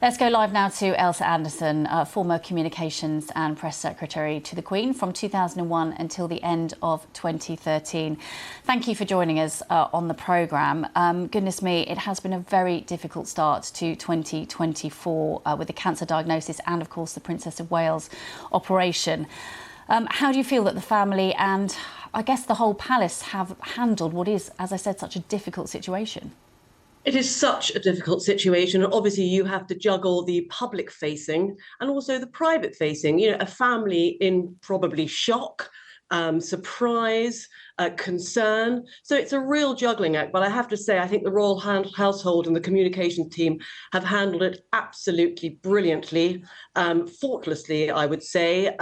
Let's go live now to Ailsa Anderson, former Communications and Press Secretary to the Queen from 2001 until the end of 2013. Thank you for joining us on the programme. Goodness me, it has been a very difficult start to 2024 with the cancer diagnosis and, of course, the Princess of Wales operation. How do you feel that the family and, I guess, the whole palace have handled what is, as I said, such a difficult situation? It is such a difficult situation. And obviously, you have to juggle the public facing and also the private facing. You know, a family in probably shock, surprise, concern. So it's a real juggling act. But I have to say, I think the royal household and the communications team have handled it absolutely brilliantly, faultlessly, I would say.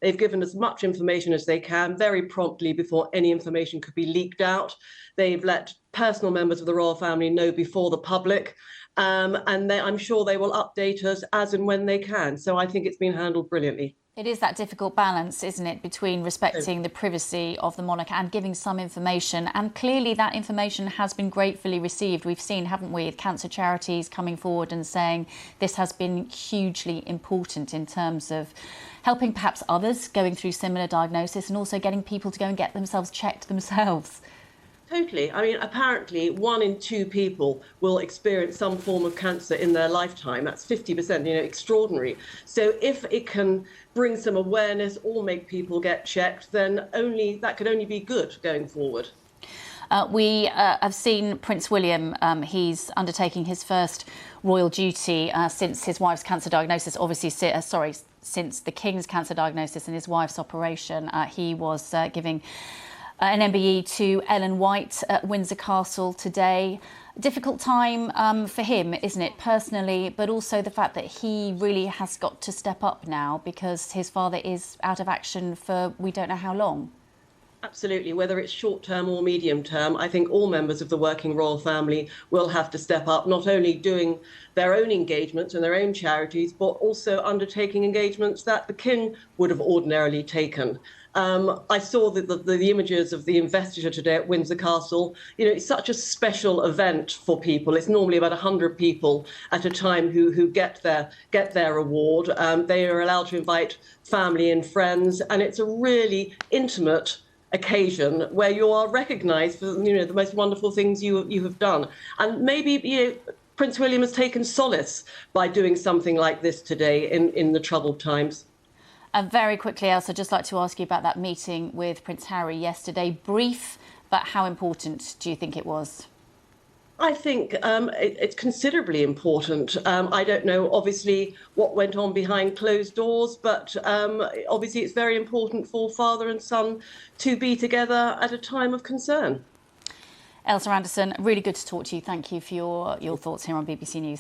They've given as much information as they can very promptly before any information could be leaked out. They've let personal members of the royal family know before the public, and I'm sure they will update us as and when they can. So I think it's been handled brilliantly. It is that difficult balance, isn't it, between respecting the privacy of the monarch and giving some information. And clearly that information has been gratefully received. We've seen, haven't we, cancer charities coming forward and saying this has been hugely important in terms of helping perhaps others going through similar diagnosis and also getting people to go and get themselves checked themselves. Totally. I mean, apparently 1 in 2 people will experience some form of cancer in their lifetime. That's 50%, extraordinary. So if it can bring some awareness or make people get checked, then that could only be good going forward. We have seen Prince William. He's undertaking his first royal duty since his wife's cancer diagnosis. Obviously, since the King's cancer diagnosis and his wife's operation. He was giving an MBE to Ellen White at Windsor Castle today. Difficult time for him, isn't it, personally, but also the fact that he really has got to step up now because his father is out of action for we don't know how long. Absolutely. Whether it's short term or medium term, I think all members of the working royal family will have to step up, not only doing their own engagements and their own charities, but also undertaking engagements that the King would have ordinarily taken. I saw the images of the investiture today at Windsor Castle. It's such a special event for people. It's normally about 100 people at a time who get their award. They are allowed to invite family and friends, and it's a really intimate occasion where you are recognised for the most wonderful things you have done. And maybe Prince William has taken solace by doing something like this today in the troubled times. Very quickly, Ailsa, I'd just like to ask you about that meeting with Prince Harry yesterday. Brief, but how important do you think it was? I think it's considerably important. I don't know, obviously, what went on behind closed doors, but obviously it's very important for father and son to be together at a time of concern. Ailsa Anderson, really good to talk to you. Thank you for your thoughts here on BBC News.